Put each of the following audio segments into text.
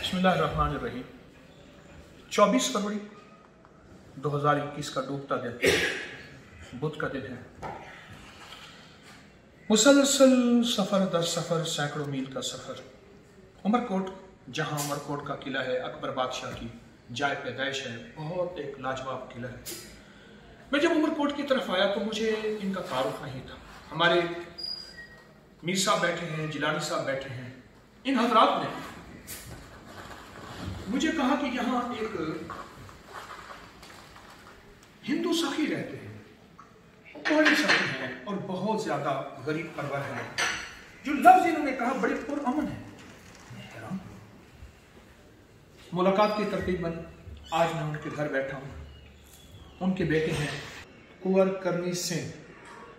बिस्मिल्लाहिर्रहमानिर्रहीम। 24 फरवरी 2021 का डूबता दिन बुध का दिन है। मुसलसल सफ़र दर सफ़र सैकड़ों मील का सफ़र। उमरकोट, जहाँ उमरकोट का किला है, अकबर बादशाह की जाय पैदाइश है, बहुत एक लाजवाब किला है। मैं जब उमरकोट की तरफ आया तो मुझे इनका तारुफ नहीं था। हमारे मीर साहब बैठे हैं, जिलानी साहब बैठे हैं। इन हजरात ने मुझे कहा कि यहाँ एक हिंदू सखी रहते हैं, बड़े सखी हैं और बहुत ज्यादा गरीब परवर हैं। जो लफ्ज इन्होंने कहा बड़े पुरअमन है। मुलाकात की तरतीब बनी। आज मैं उनके घर बैठा हूँ। उनके बेटे हैं कुंवर करनी सिंह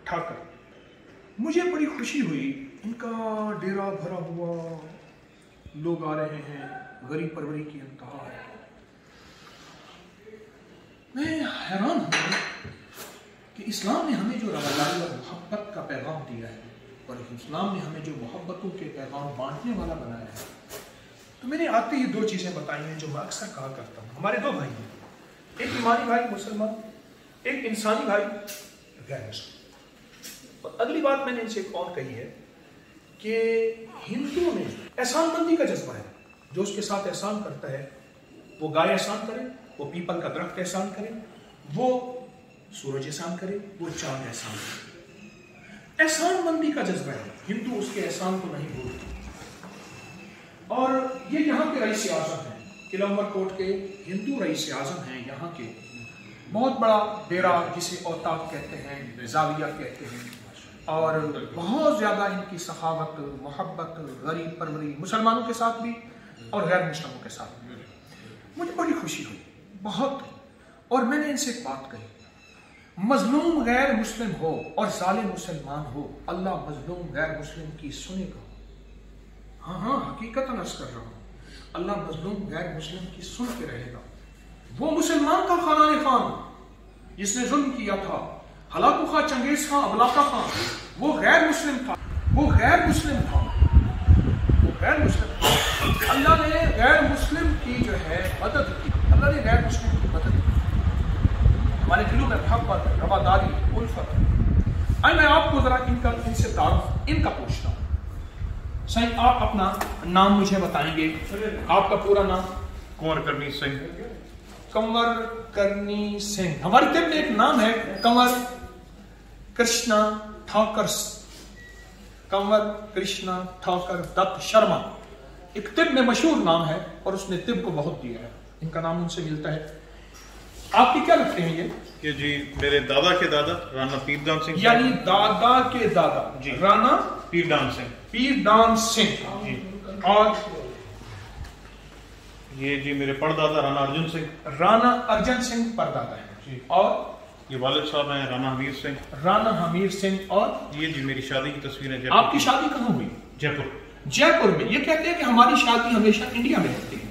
ठाकर। मुझे बड़ी खुशी हुई। इनका डेरा भरा हुआ, लोग आ रहे हैं, गरीब परवरी की इंतहा है। मैं हैरान हूँ कि इस्लाम ने हमें जो रवादारी और मोहब्बत का पैगाम दिया है और इस्लाम ने हमें जो मोहब्बतों के पैगाम बांटने वाला बनाया है, तो मैंने आते ही दो चीज़ें बताई हैं जो मैं अक्सर कहा करता हूँ। हमारे दो भाई हैं, एक ईमानी भाई मुसलमान, एक इंसानी भाई गैर मुसलमान। और अगली बात मैंने इनसे एक और कही है कि हिंदुओं में एहसानमंदी का जज्बा है। जो उसके साथ एहसान करता है, वो गाय एहसान करे, वो पीपल का दरख्त एहसान करे, वो सूरज एहसान करे, वो चांद एहसान करे। एहसानमंदी का जज्बा है। हिंदू उसके एहसान को नहीं भूलते। और ये यहाँ के रईस आज़म हैं, किला उमरकोट के हिंदू रईस आज़म हैं। यहाँ के बहुत बड़ा डेरा जिसे औताक कहते हैं, जाविया कहते हैं, और बहुत ज़्यादा इनकी सखावत, मोहब्बत, गरीब परवरी, मुसलमानों के साथ भी और गैर मुस्लिमों के साथ भी। मुझे बड़ी खुशी हुई बहुत। और मैंने इनसे एक बात कही, मजलूम गैर मुस्लिम हो और जालिम मुसलमान हो, अल्लाह मजलूम गैर मुस्लिम की सुनेगा। हाँ, हकीकत अर्ज कर रहा हूँ, अल्लाह मजलूम गैर मुस्लिम की सुन के रहेगा। वो मुसलमान का खानाने खान जिसने जुल्म किया था, हलाकू खां, चंगेज खां, अबलाका खां, वो गैर मुस्लिम था। वो गैर मुस्लिम था। वो गैर मुस्लिम था। अल्लाह ने गैर मुस्लिम की जो है मदद की। अल्लाह ने गैर मुस्लिम की मदद की। हमारे दिलों में मोहब्बत, रवादारी, उल्फत। मैं आपको जरा इनसे तारुफ इनका पूछता हूँ। सही, आप अपना नाम मुझे बताएंगे? आपका पूरा नाम? कुंवर करनी सिंह। कंवर करनी सिंह। हमारे तिब में एक नाम है कंवर कृष्णा ठाकर। कंवर कृष्णा ठाकर दत्त शर्मा एक तिब में मशहूर नाम है और उसने तिब को बहुत दिया है। इनका नाम उनसे मिलता है। आपकी क्या लगते हैं ये जी मेरे दादा के दादा राणा पीरदान सिंह, यानी दादा के दादा जी राणा पीरदान सिंह। पीरदान सिंह जी। और ये जी मेरे परदादा राणा अर्जुन सिंह। राणा अर्जुन सिंह परदादा है जी। और ये वालिद साहब हैं राणा हमीर सिंह। राणा हमीर सिंह। और ये जी मेरी शादी की तस्वीर है। आपकी शादी कहाँ हुई? जयपुर। जयपुर में। ये कहते हैं कि हमारी शादी हमेशा इंडिया में होती है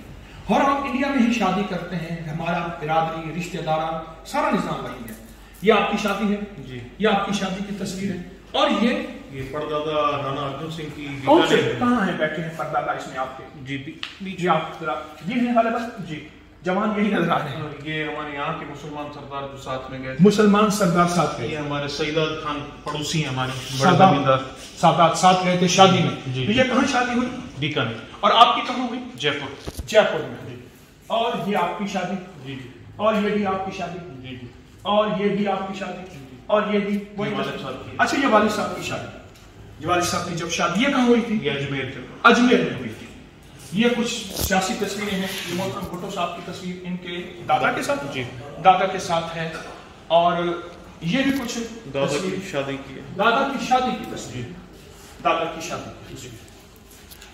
और हम इंडिया में ही शादी करते हैं। हमारा बिरादरी, रिश्तेदारा, सारा निजाम वही है। ये आपकी शादी है जी। ये आपकी शादी की तस्वीर है। और ये परदादा राणा अर्जुन सिंह की। कौन से कहाँ है बैठे हैं परदादा इसमें आपके? जी आप जरा ये है वाले बस जी, जवान यही नजर आ रहे हैं। ये हमारे यहाँ के मुसलमान सरदार जो साथ में गए, मुसलमान सरदार साथ गए। ये हमारे सईदात खान पड़ोसी हैं, हमारे सादात साथ गए थे शादी में जी। तो ये कहाँ शादी हुई? बीकानेर। और आपकी कहाँ हुई? जयपुर। जयपुर में जी। और ये आपकी शादी जी। और ये भी आपकी शादी जी जी। और ये भी आपकी शादी और ये भी वही वालिद साहब की। अच्छा, ये वालिद साहब की शादी। वालिद साहब की जब शादी ये कहाँ हुई थी? ये अजमेर के। अजमेर में हुई थी। ये कुछ सियासी तस्वीरें हैं। मोहतरम भुट्टो साहब की तस्वीर इनके दादा के साथ जी, दादा के साथ है। और ये भी कुछ दादा की शादी की है। दादा की शादी की तस्वीर, दादा की शादी की तस्वीर।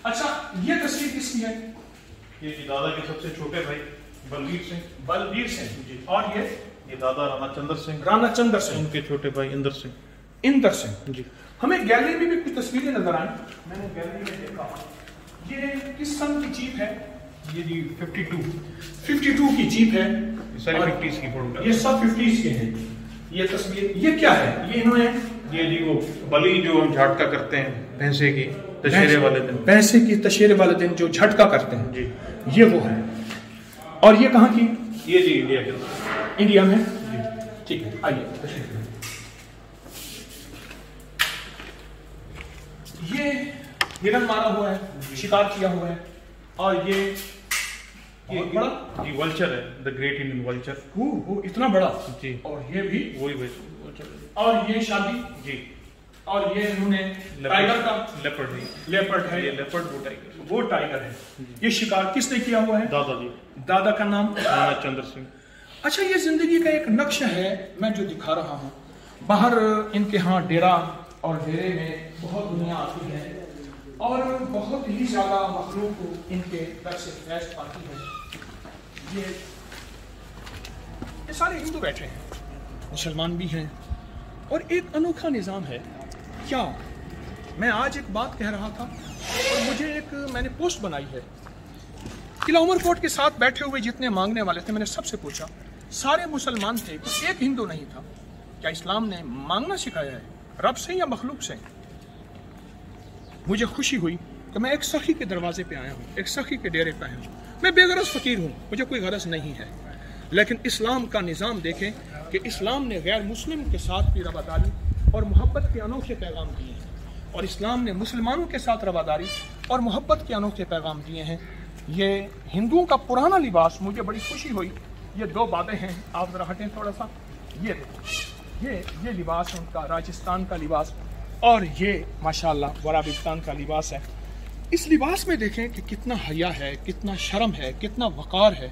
अच्छा, ये तस्वीर किसकी है? ये जी दादा के सबसे छोटे भाई बलबीर सिंह। बलबीर सिंह जी। और ये दादा राणा चंद्र सिंह। राणा चंद्र सिंह। उनके छोटे भाई इंदर सिंह। इंदर सिंह जी। हमें गैलरी में भी कुछ तस्वीरें नजर आई। मैंने गैलरी में देखा, ये किस सन की जीप है? ये जी 52 की जीप है। सारी 50s की फोटो। ये सब 50s के हैं। ये तस्वीर ये क्या है? ये इन्होंने ये जी वो बलि जो हम झाटका करते हैं भैंसे की, तशरीह वाले दिन, पैसे की तशरीह वाले दिन जो झटका करते हैं जी, ये वो है। और ये कहाँ की? ये जी इंडिया के, इंडिया में। ठीक है, आइए। ये हिरन मारा हुआ है, शिकार किया हुआ है, और ये बहुत बड़ा जी वल्चर है, द ग्रेट इंडियन वल्चर। वो इतना बड़ा जी, और ये भी वही वल्चर है। और ये शादी जी, और ये इन्होंने टाइगर का लेपर्ड है, ये लेपर्ड वो टाइगर है। ये शिकार किसने किया हुआ है? दादा जी, दादा का नाम राणा चंद्र सिंह। अच्छा, ये जिंदगी का एक नक्शा है मैं जो दिखा रहा हूँ। बाहर इनके यहाँ डेरा, और डेरे में बहुत दुनिया आती है और बहुत ही ज्यादा मखलूक को इनके दर से फैज पाती है। ये सारे हिंदू बैठे हैं, मुसलमान भी हैं, और एक अनोखा निज़ाम है। क्या मैं आज एक बात कह रहा था और मुझे मैंने पोस्ट बनाई है। किला उमरकोट के साथ बैठे हुए जितने मांगने वाले थे, मैंने सबसे पूछा, सारे मुसलमान थे, कोई एक हिंदू नहीं था। क्या इस्लाम ने मांगना सिखाया है रब से या मखलूक से? मुझे खुशी हुई कि मैं एक सखी के दरवाजे पे आया हूँ, एक सखी के डेरे पे आया हूँ। मैं बेगरज फकीर हूँ, मुझे कोई गरज नहीं है, लेकिन इस्लाम का निज़ाम देखें कि इस्लाम ने गैर मुस्लिम के साथ भी रवादारी और मोहब्बत के अनोखे पैगाम दिए हैं, और इस्लाम ने मुसलमानों के साथ रवादारी और मोहब्बत के अनोखे पैगाम दिए हैं। ये हिंदुओं का पुराना लिबास, मुझे बड़ी खुशी हुई। ये दो बातें हैं, आप जरा हटें थोड़ा सा। ये देखो, ये लिबास है उनका, राजस्थान का लिबास, और ये माशाल्लाह वराबिस्तान का लिबास है। इस लिबास में देखें कि कितना हया है, कितना शर्म है, कितना वक़ार है,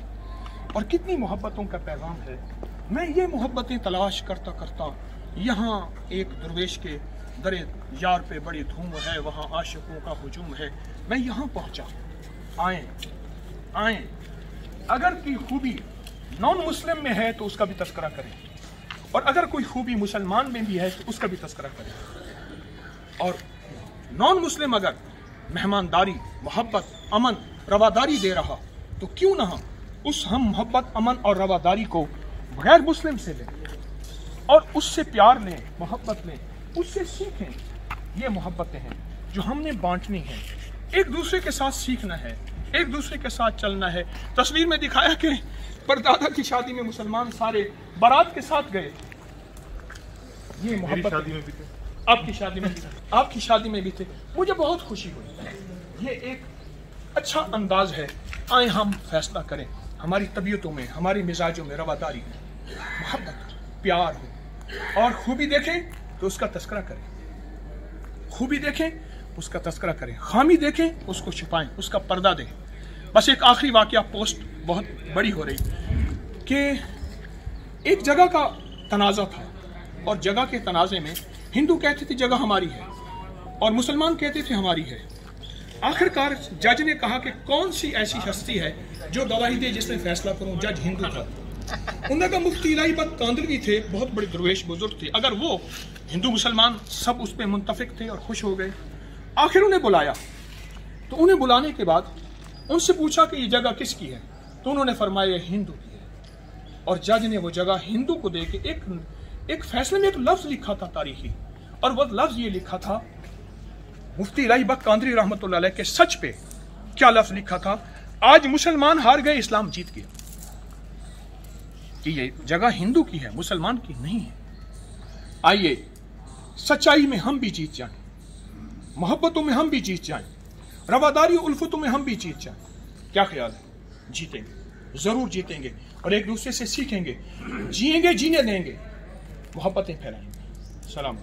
और कितनी मोहब्बतों का पैगाम है। मैं ये मोहब्बतें तलाश करता करता यहाँ एक दरवेश के दरे यार पे बड़ी धूम है, वहाँ आशिकों का हुजूम है। मैं यहाँ पहुँचा। आए अगर की खूबी नॉन मुस्लिम में है तो उसका भी तस्करा करें, और अगर कोई खूबी मुसलमान में भी है तो उसका भी तस्करा करें। और नॉन मुस्लिम अगर मेहमानदारी, मोहब्बत, अमन, रवादारी दे रहा तो क्यों ना हम मोहब्बत, अमन और रवादारी को गैर मुस्लिम से लें और उससे प्यार लें, मोहब्बत लें, उससे सीखें। ये मोहब्बतें हैं जो हमने बांटनी है, एक दूसरे के साथ सीखना है, एक दूसरे के साथ चलना है। तस्वीर में दिखाया कि परदादा की शादी में मुसलमान सारे बारात के साथ गए। ये मोहब्बत शादी में भी थे, आपकी शादी में भी, आपकी शादी में भी थे। मुझे बहुत खुशी हुई। ये एक अच्छा अंदाज है। आए हम फैसला करें, हमारी तबीयतों में, हमारी मिजाजों में रवादारी, मोहब्बत, प्यार हो, और खूबी देखें तो उसका तस्करा करें, खूबी देखें उसका तस्करा करें, खामी देखें उसको छुपाएं, उसका पर्दा दें। बस एक आखिरी वाकया, पोस्ट बहुत बड़ी हो रही कि एक जगह का तनाज़ा था, और जगह के तनाज़े में हिंदू कहते थे जगह हमारी है, और मुसलमान कहते थे हमारी है। आखिरकार जज ने कहा कि कौन सी ऐसी हस्ती है जो गवाही दे जिसने फैसला करूं। जज हिंदू था। उन्होंने कहा मुफ्ती इलाही बख्त कांदलवी थे, बहुत बड़े दरवेश बुजुर्ग थे, अगर वो, हिंदू मुसलमान सब उस पर मुंतफिक थे और खुश हो गए। आखिर उन्हें बुलाया, तो उन्हें बुलाने के बाद उनसे पूछा कि ये जगह किसकी है, तो उन्होंने फरमाया हिंदू की है। और जज ने वो जगह हिंदू को दे के एक फैसले में एक लफ्ज लिखा था तारीखी, और वो लफ्ज ये लिखा था, मुफ्ती इलाही बख्त कांदलवी रहमतुल्लाह अलैह के सच पे क्या लफ्ज लिखा था, आज मुसलमान हार गए, इस्लाम जीत गया। कि ये जगह हिंदू की है, मुसलमान की नहीं है। आइए सच्चाई में हम भी जीत जाएं, मोहब्बतों में हम भी जीत जाएं, रवादारी और उल्फतों में हम भी जीत जाएं। क्या ख्याल है? जीतेंगे, जरूर जीतेंगे, और एक दूसरे से सीखेंगे, जिएंगे, जीने देंगे, मोहब्बतें फैलाएंगे। सलाम।